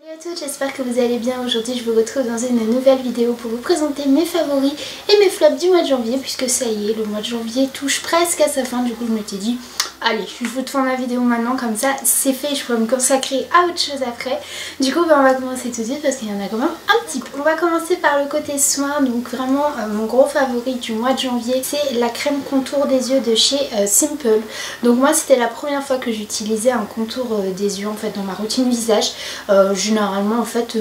Salut à toutes, j'espère que vous allez bien. Aujourd'hui je vous retrouve dans une nouvelle vidéo pour vous présenter mes favoris et mes flops du mois de janvier, puisque ça y est, le mois de janvier touche presque à sa fin. Du coup je m'étais dit, allez, je vous tourne la vidéo maintenant, comme ça c'est fait, je pourrais me consacrer à autre chose après. Du coup on va commencer tout de suite parce qu'il y en a quand même un petit peu. On va commencer par le côté soin, donc vraiment mon gros favori du mois de janvier, c'est la crème contour des yeux de chez Simple. Donc moi c'était la première fois que j'utilisais un contour des yeux en fait dans ma routine visage. Généralement en fait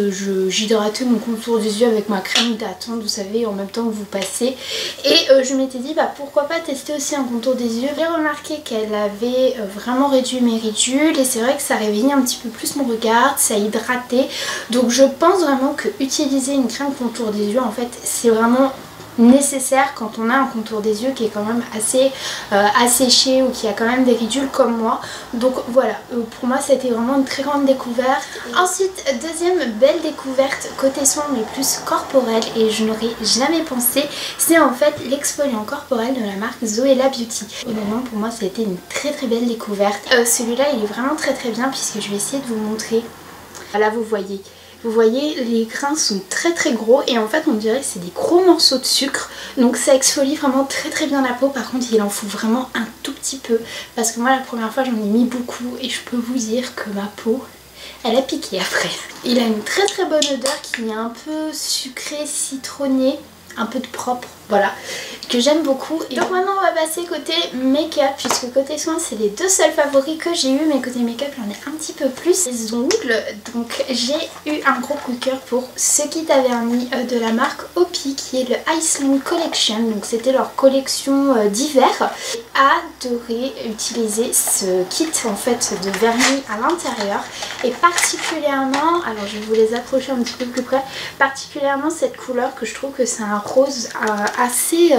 j'hydratais mon contour des yeux avec ma crème hydratante, vous savez, en même temps que vous passez, et je m'étais dit bah pourquoi pas tester aussi un contour des yeux. J'ai remarqué qu'elle avait vraiment réduit mes ridules et c'est vrai que ça réveillait un petit peu plus mon regard, ça hydratait, donc je pense vraiment que utiliser une crème contour des yeux en fait c'est vraiment nécessaire quand on a un contour des yeux qui est quand même assez asséché ou qui a quand même des ridules comme moi. Donc voilà, pour moi ça a été vraiment une très grande découverte. Ensuite, deuxième belle découverte côté soins mais plus corporel, et je n'aurais jamais pensé, c'est en fait l'exfoliant corporel de la marque Zoella Beauty. Honnêtement pour moi ça a été une très belle découverte. Celui-là il est vraiment très bien puisque je vais essayer de vous montrer. Là vous voyez. Vous voyez, les grains sont très gros et en fait on dirait que c'est des gros morceaux de sucre. Donc ça exfolie vraiment très bien la peau. Par contre il en faut vraiment un tout petit peu, parce que moi la première fois j'en ai mis beaucoup et je peux vous dire que ma peau, elle a piqué après. Il a une très bonne odeur qui est un peu sucrée, citronnée, un peu de propre, voilà, que j'aime beaucoup. Et donc maintenant on va passer côté make-up, puisque côté soins c'est les deux seuls favoris que j'ai eu, mais côté make-up j'en ai un petit peu plus. Les ongles, donc j'ai eu un gros coup de cœur pour ce kit à vernis de la marque Opi, qui est le Iceland Collection, donc c'était leur collection d'hiver. J'ai adoré utiliser ce kit en fait de vernis à l'intérieur, et particulièrement, alors je vais vous les approcher un petit peu plus près, particulièrement cette couleur que je trouve que c'est un rose assez...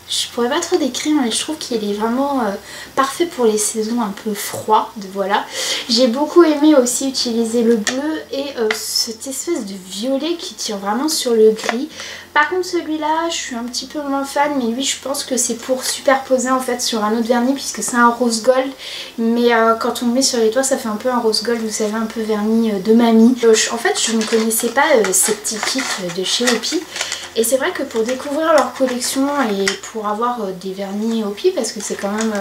je pourrais pas trop décrire, mais je trouve qu'il est vraiment parfait pour les saisons un peu froides, voilà. J'ai beaucoup aimé aussi utiliser le bleu et cette espèce de violet qui tire vraiment sur le gris. Par contre celui-là je suis un petit peu moins fan, mais lui je pense que c'est pour superposer en fait sur un autre vernis, puisque c'est un rose gold, mais quand on le met sur les doigts ça fait un peu un rose gold, vous savez, un peu vernis de mamie. En fait je ne connaissais pas ces petits kits de chez Opi, et c'est vrai que pour découvrir leur collection et pour avoir des vernis Opi, parce que c'est quand même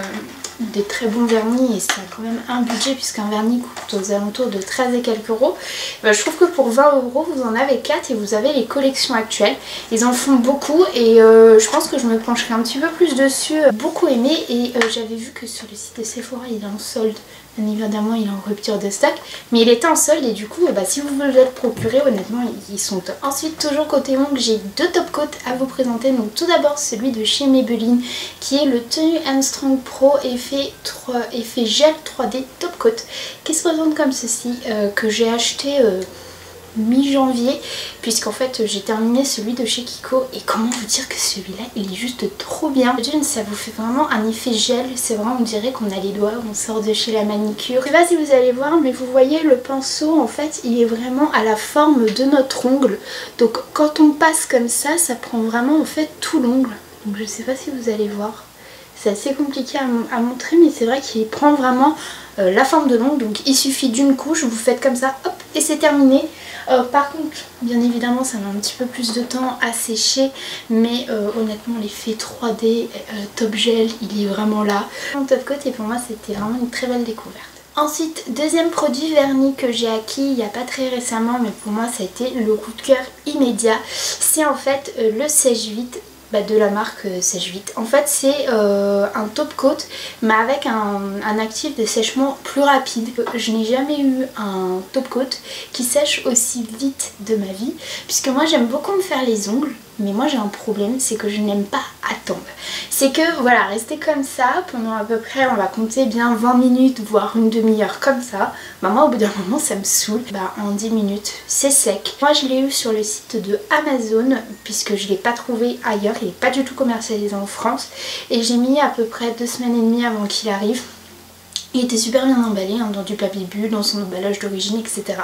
des très bons vernis et ça a quand même un budget, puisqu'un vernis coûte aux alentours de 13 et quelques euros, bah, je trouve que pour 20 euros vous en avez 4 et vous avez les collections actuelles. Ils en font beaucoup et je pense que je me pencherai un petit peu plus dessus. Beaucoup aimé, et j'avais vu que sur le site de Sephora il est en solde. Bien évidemment il est en rupture de stock, mais il était en solde, et du coup bah, si vous voulez le procurer, honnêtement ils sont top. Ensuite toujours côté ongles, j'ai deux top coats à vous présenter. Donc tout d'abord celui de chez Maybelline, qui est le Tenu Armstrong Pro effet gel 3D top coat, qui se présente comme ceci, que j'ai acheté mi-janvier, puisqu'en fait j'ai terminé celui de chez Kiko, et comment vous dire que celui-là il est juste trop bien. D'une, ça vous fait vraiment un effet gel, c'est vraiment, on dirait qu'on a les doigts, on sort de chez la manicure. Je sais pas si vous allez voir, mais vous voyez le pinceau en fait il est vraiment à la forme de notre ongle, donc quand on passe comme ça prend vraiment en fait tout l'ongle. Donc je sais pas si vous allez voir, c'est assez compliqué à montrer, mais c'est vrai qu'il prend vraiment la forme de l'ongle. Donc il suffit d'une couche, vous faites comme ça, hop, et c'est terminé. Par contre, bien évidemment, ça met un petit peu plus de temps à sécher, mais honnêtement, l'effet 3D top gel, il est vraiment là. Mon top coat, et pour moi, c'était vraiment une très belle découverte. Ensuite, deuxième produit vernis que j'ai acquis il n'y a pas très récemment, mais pour moi, ça a été le coup de cœur immédiat. C'est en fait le sèche-vite de la marque Sèche-Vite. En fait c'est un top coat, mais avec un actif de sèchement plus rapide. Je n'ai jamais eu un top coat qui sèche aussi vite de ma vie, puisque moi j'aime beaucoup me faire les ongles, mais moi j'ai un problème, c'est que je n'aime pas attendre. C'est que voilà, rester comme ça pendant à peu près, on va compter bien 20 minutes voire une demi-heure comme ça, bah moi au bout d'un moment ça me saoule. En 10 minutes c'est sec. Moi je l'ai eu sur le site de Amazon, puisque je ne l'ai pas trouvé ailleurs, il n'est pas du tout commercialisé en France, et j'ai mis à peu près 2 semaines et demie avant qu'il arrive. Il était super bien emballé, hein, dans du papier bulle, dans son emballage d'origine, etc.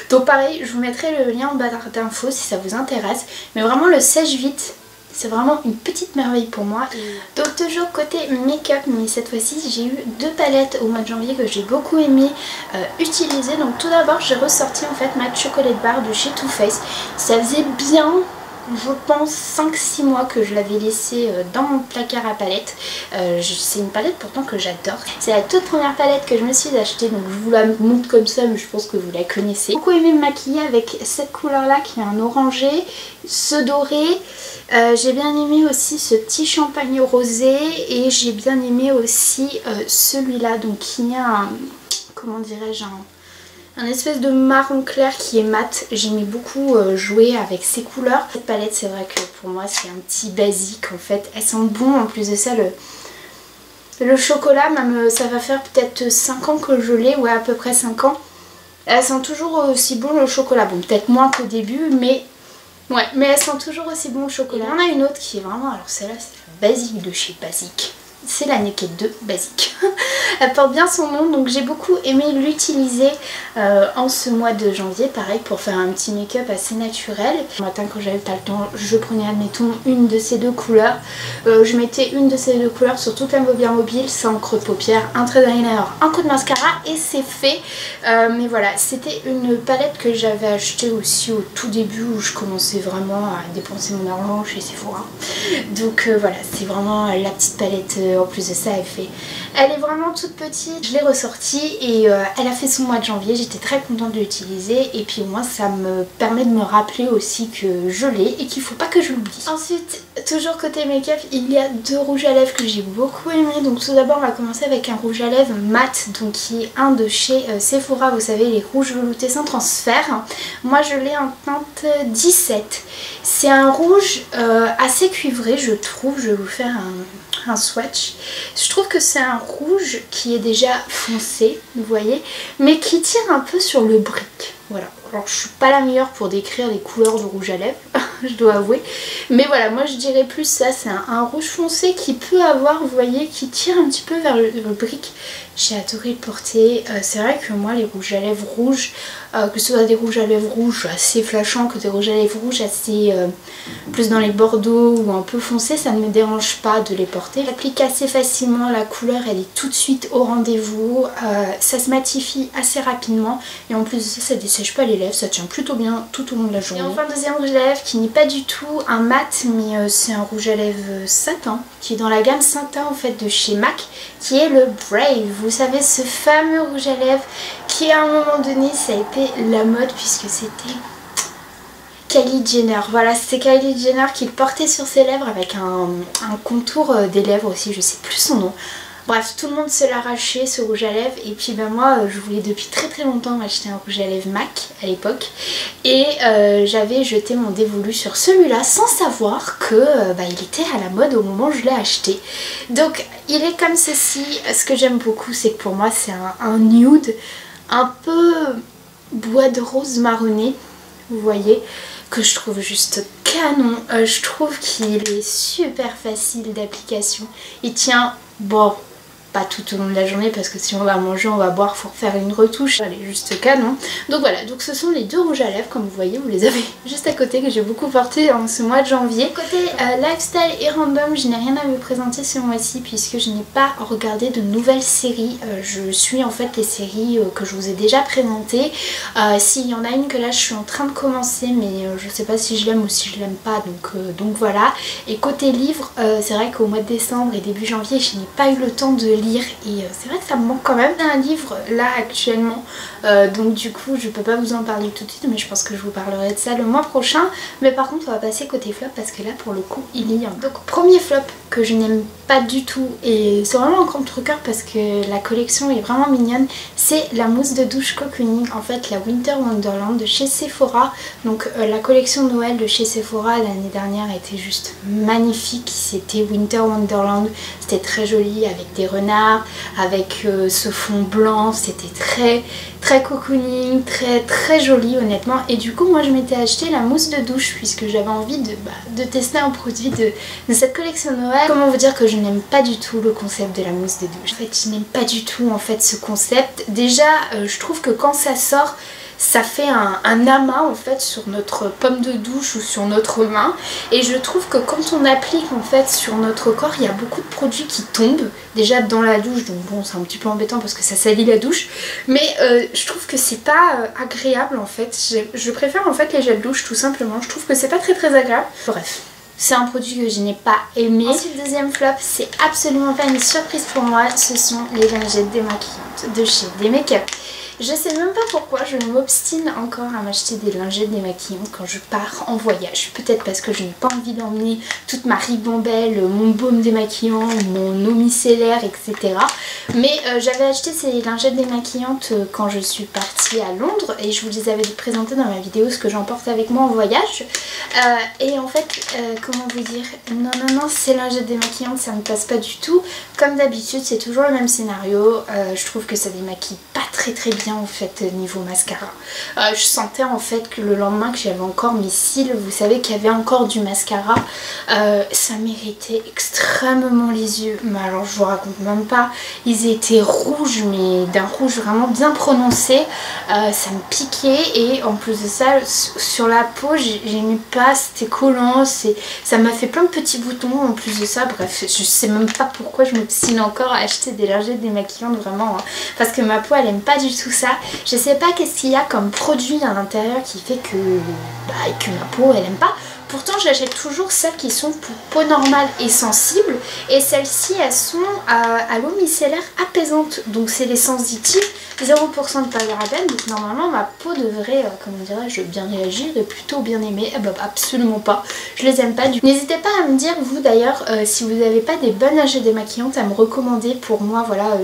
Donc pareil, je vous mettrai le lien en barre d'infos si ça vous intéresse. Mais vraiment le sèche-vite, c'est vraiment une petite merveille pour moi. Donc toujours côté make-up, mais cette fois-ci j'ai eu 2 palettes au mois de janvier que j'ai beaucoup aimé utiliser. Donc tout d'abord j'ai ressorti en fait ma chocolate bar de chez Too Faced. Ça faisait bien, je pense 5-6 mois que je l'avais laissée dans mon placard à palettes. C'est une palette pourtant que j'adore. C'est la toute première palette que je me suis achetée, donc je vous la montre comme ça, mais je pense que vous la connaissez. J'ai beaucoup aimé me maquiller avec cette couleur là qui est un orangé, ce doré. J'ai bien aimé aussi ce petit champagne rosé et j'ai bien aimé aussi celui-là, donc qui a un, comment dirais-je, un espèce de marron clair qui est mat. J'aimais beaucoup jouer avec ces couleurs. Cette palette, c'est vrai que pour moi c'est un petit basique en fait. Elle sent bon, en plus de ça le chocolat, même ça va faire peut-être 5 ans que je l'ai, ouais à peu près 5 ans. Elle sent toujours aussi bon le chocolat, bon peut-être moins qu'au début, mais ouais, mais elle sent toujours aussi bon le chocolat. Il y en a une autre qui est vraiment, alors celle-là c'est la basique de chez Basique. C'est la Naked 2 Basique. Elle porte bien son nom, donc j'ai beaucoup aimé l'utiliser en ce mois de janvier, pareil pour faire un petit make-up assez naturel. Le matin quand j'avais pas le temps, je prenais admettons une de ces 2 couleurs. Je mettais une de ces 2 couleurs sur toute la paupière mobile, sans creux de paupière, un trait d'eyeliner, un coup de mascara et c'est fait. Mais voilà, c'était une palette que j'avais achetée aussi au tout début où je commençais vraiment à dépenser mon argent chez Sephora. Donc voilà, c'est vraiment la petite palette. En plus de ça, elle est vraiment toute petite. Je l'ai ressortie et elle a fait son mois de janvier. J'étais très contente de l'utiliser et puis au moins ça me permet de me rappeler aussi que je l'ai et qu'il faut pas que je l'oublie. Ensuite, toujours côté make-up, il y a 2 rouges à lèvres que j'ai beaucoup aimé. Donc tout d'abord on va commencer avec un rouge à lèvres mat, donc qui est un de chez Sephora, vous savez les rouges veloutés sans transfert. Moi je l'ai en teinte 17. C'est un rouge assez cuivré je trouve. Je vais vous faire un swatch. Je trouve que c'est un rouge qui est déjà foncé, vous voyez, mais qui tire un peu sur le brick. Voilà, alors je suis pas la meilleure pour décrire les couleurs de rouge à lèvres, je dois avouer. Mais voilà, moi je dirais plus ça, c'est un rouge foncé qui peut avoir, vous voyez, qui tire un petit peu vers le brick. J'ai adoré le porter. C'est vrai que moi les rouges à lèvres rouges, que ce soit des rouges à lèvres rouges assez flashants, que des rouges à lèvres rouges assez plus dans les bordeaux ou un peu foncés, ça ne me dérange pas de les porter. J'applique assez facilement, la couleur elle est tout de suite au rendez-vous, ça se matifie assez rapidement et en plus de ça, ça dessèche pas les lèvres, ça tient plutôt bien tout au long de la journée. Et enfin deuxième rouge à lèvres qui n'est pas du tout un mat mais c'est un rouge à lèvres satin qui est dans la gamme satin en fait de chez MAC, qui est le Brave. Vous savez, ce fameux rouge à lèvres qui à un moment donné ça a été la mode puisque c'était Kylie Jenner. Voilà, c'était Kylie Jenner qui le portait sur ses lèvres avec un contour des lèvres aussi, je sais plus son nom. Bref, tout le monde se l'arrachait ce rouge à lèvres et puis ben moi je voulais depuis très longtemps m'acheter un rouge à lèvres MAC à l'époque et j'avais jeté mon dévolu sur celui-là sans savoir que il était à la mode au moment où je l'ai acheté. Donc il est comme ceci. Ce que j'aime beaucoup c'est que pour moi c'est un nude un peu bois de rose marronné, vous voyez, que je trouve juste canon. Je trouve qu'il est super facile d'application. Il tient, bon, pas tout au long de la journée parce que si on va manger, on va boire, faut faire une retouche. Elle est juste canon. Donc voilà, donc ce sont les 2 rouges à lèvres, comme vous voyez, vous les avez juste à côté, que j'ai beaucoup porté en ce mois de janvier. Côté lifestyle et random, je n'ai rien à vous présenter ce mois-ci puisque je n'ai pas regardé de nouvelles séries. Je suis en fait les séries que je vous ai déjà présentées. S'il y en a une que là je suis en train de commencer, mais je sais pas si je l'aime ou si je l'aime pas, donc voilà. Et côté livre, c'est vrai qu'au mois de décembre et début janvier, je n'ai pas eu le temps de lire et c'est vrai que ça me manque quand même d'un livre là actuellement, donc du coup je peux pas vous en parler tout de suite, mais je pense que je vous parlerai de ça le mois prochain. Mais par contre on va passer côté flop parce que là pour le coup il y a donc premier flop que je n'aime pas du tout et c'est vraiment un contre-cœur parce que la collection est vraiment mignonne, c'est la mousse de douche cocooning, en fait la Winter Wonderland de chez Sephora. Donc la collection de Noël de chez Sephora l'année dernière était juste magnifique, c'était Winter Wonderland, c'était très joli avec des renards, avec ce fond blanc, c'était très cocooning, très joli honnêtement. Et du coup moi je m'étais acheté la mousse de douche puisque j'avais envie de tester un produit de cette collection de Noël. Comment vous dire que je n'aime pas du tout le concept de la mousse de douche. En fait je n'aime pas du tout en fait ce concept. Déjà je trouve que quand ça sort ça fait un amas en fait sur notre pomme de douche ou sur notre main. Et je trouve que quand on applique en fait sur notre corps, il y a beaucoup de produits qui tombent déjà dans la douche. Donc bon, c'est un petit peu embêtant parce que ça salit la douche. Mais je trouve que c'est pas agréable en fait. Je préfère en fait les gels douche tout simplement. Je trouve que c'est pas très agréable. Bref. C'est un produit que je n'ai pas aimé. Ensuite, deuxième flop, c'est absolument pas une surprise pour moi. Ce sont les lingettes démaquillantes de chez Make-up. Je sais même pas pourquoi je m'obstine encore à m'acheter des lingettes démaquillantes quand je pars en voyage. Peut-être parce que je n'ai pas envie d'emmener toute ma ribambelle, mon baume démaquillant, mon eau micellaire, etc. Mais j'avais acheté ces lingettes démaquillantes quand je suis partie à Londres et je vous les avais présentées dans ma vidéo ce que j'emporte avec moi en voyage. Et en fait, comment vous dire, non, ces lingettes démaquillantes ça ne passe pas du tout. Comme d'habitude, c'est toujours le même scénario. Je trouve que ça démaquille pas très bien en fait niveau mascara. Je sentais en fait que le lendemain que j'avais encore mes cils, vous savez qu'il y avait encore du mascara, ça m'irritait extrêmement les yeux. Mais alors je vous raconte même pas, ils étaient rouges mais d'un rouge vraiment bien prononcé, ça me piquait et en plus de ça sur la peau j'aimais pas, c'était collant, ça m'a fait plein de petits boutons en plus de ça. Bref, je sais même pas pourquoi je m'obstine encore à acheter des lingettes démaquillantes vraiment, hein, parce que ma peau elle aime pas du tout ça. Je sais pas qu'est-ce qu'il y a comme produit à l'intérieur qui fait que ma peau elle aime pas. Pourtant j'achète toujours celles qui sont pour peau normale et sensible, et celles-ci elles sont à l'eau micellaire apaisante, donc c'est les sensitives, 0% de parabènes, donc normalement ma peau devrait, comment dirais-je, bien réagir et plutôt bien aimer. Absolument pas, je les aime pas du tout. N'hésitez pas à me dire vous d'ailleurs si vous n'avez pas des bonnes lingettes démaquillantes à me recommander pour moi, voilà,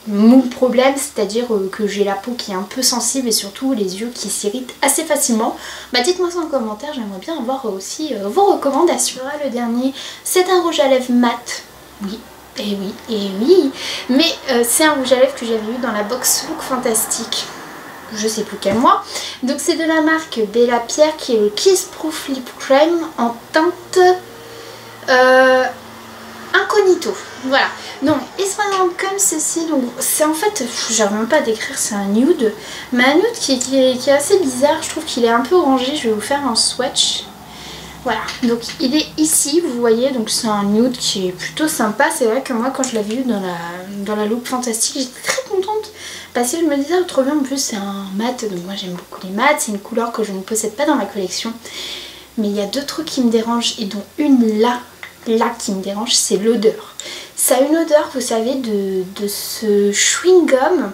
mon problème, c'est-à-dire que j'ai la peau qui est un peu sensible et surtout les yeux qui s'irritent assez facilement. Dites-moi ça en commentaire, j'aimerais bien avoir aussi vos recommandations. Le dernier, c'est un rouge à lèvres mat. Oui, et oui, mais c'est un rouge à lèvres que j'avais eu dans la box Look Fantastique. Je sais plus quel mois. Donc c'est de la marque Bella Pierre qui est le Kiss Proof Lip Cream en teinte Incognito. Voilà, donc il se présente comme ceci. Donc c'est en fait, j'arrive même pas à décrire, c'est un nude, mais un nude qui est assez bizarre. Je trouve qu'il est un peu orangé. Je vais vous faire un swatch. Voilà, donc il est ici, vous voyez, donc c'est un nude qui est plutôt sympa. C'est vrai que moi quand je l'avais eu dans la Look Fantastique, j'étais très contente parce que je me disais oh, trop bien, en plus c'est un mat, donc moi j'aime beaucoup les mats, c'est une couleur que je ne possède pas dans ma collection. Mais il y a deux trucs qui me dérangent et dont une là qui me dérange, c'est l'odeur. Ça a une odeur, vous savez, de ce chewing-gum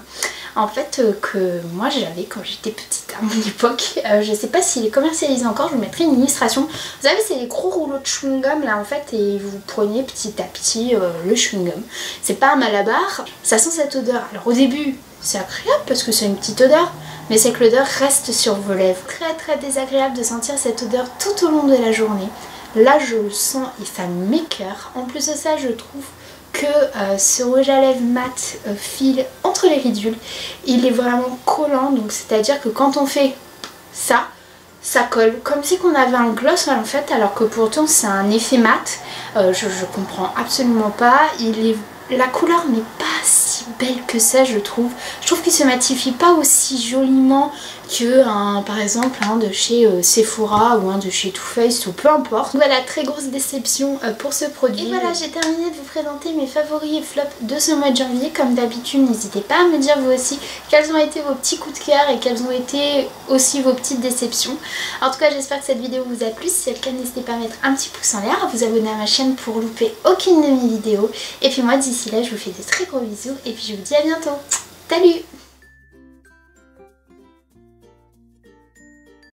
en fait que moi j'avais quand j'étais petite à mon époque. Je sais pas s'il est commercialisé encore, je vous mettrai une illustration. Vous savez, c'est les gros rouleaux de chewing-gum là en fait, et vous prenez petit à petit le chewing-gum. C'est pas un malabar, ça sent cette odeur. Alors au début c'est agréable parce que c'est une petite odeur, mais c'est que l'odeur reste sur vos lèvres. Très désagréable de sentir cette odeur tout au long de la journée. Là je le sens et ça m'écoeure. En plus de ça, je trouve que ce rouge à lèvres mat file entre les ridules. Il est vraiment collant, donc c'est à dire que quand on fait ça, ça colle comme si on avait un gloss en fait, alors que pourtant c'est un effet mat. Je comprends absolument pas. La couleur n'est pas si belle que ça, je trouve. Je trouve qu'il se matifie pas aussi joliment que par exemple un de chez Sephora ou un de chez Too Faced ou peu importe. Voilà, très grosse déception pour ce produit. Et voilà, j'ai terminé de vous présenter mes favoris et flops de ce mois de janvier. Comme d'habitude, n'hésitez pas à me dire vous aussi quels ont été vos petits coups de cœur et quelles ont été aussi vos petites déceptions. En tout cas, j'espère que cette vidéo vous a plu. Si c'est le cas, n'hésitez pas à mettre un petit pouce en l'air, à vous abonner à ma chaîne pour louper aucune de mes vidéos. Et puis moi, d'ici là, je vous fais de très gros bisous et puis je vous dis à bientôt. Salut!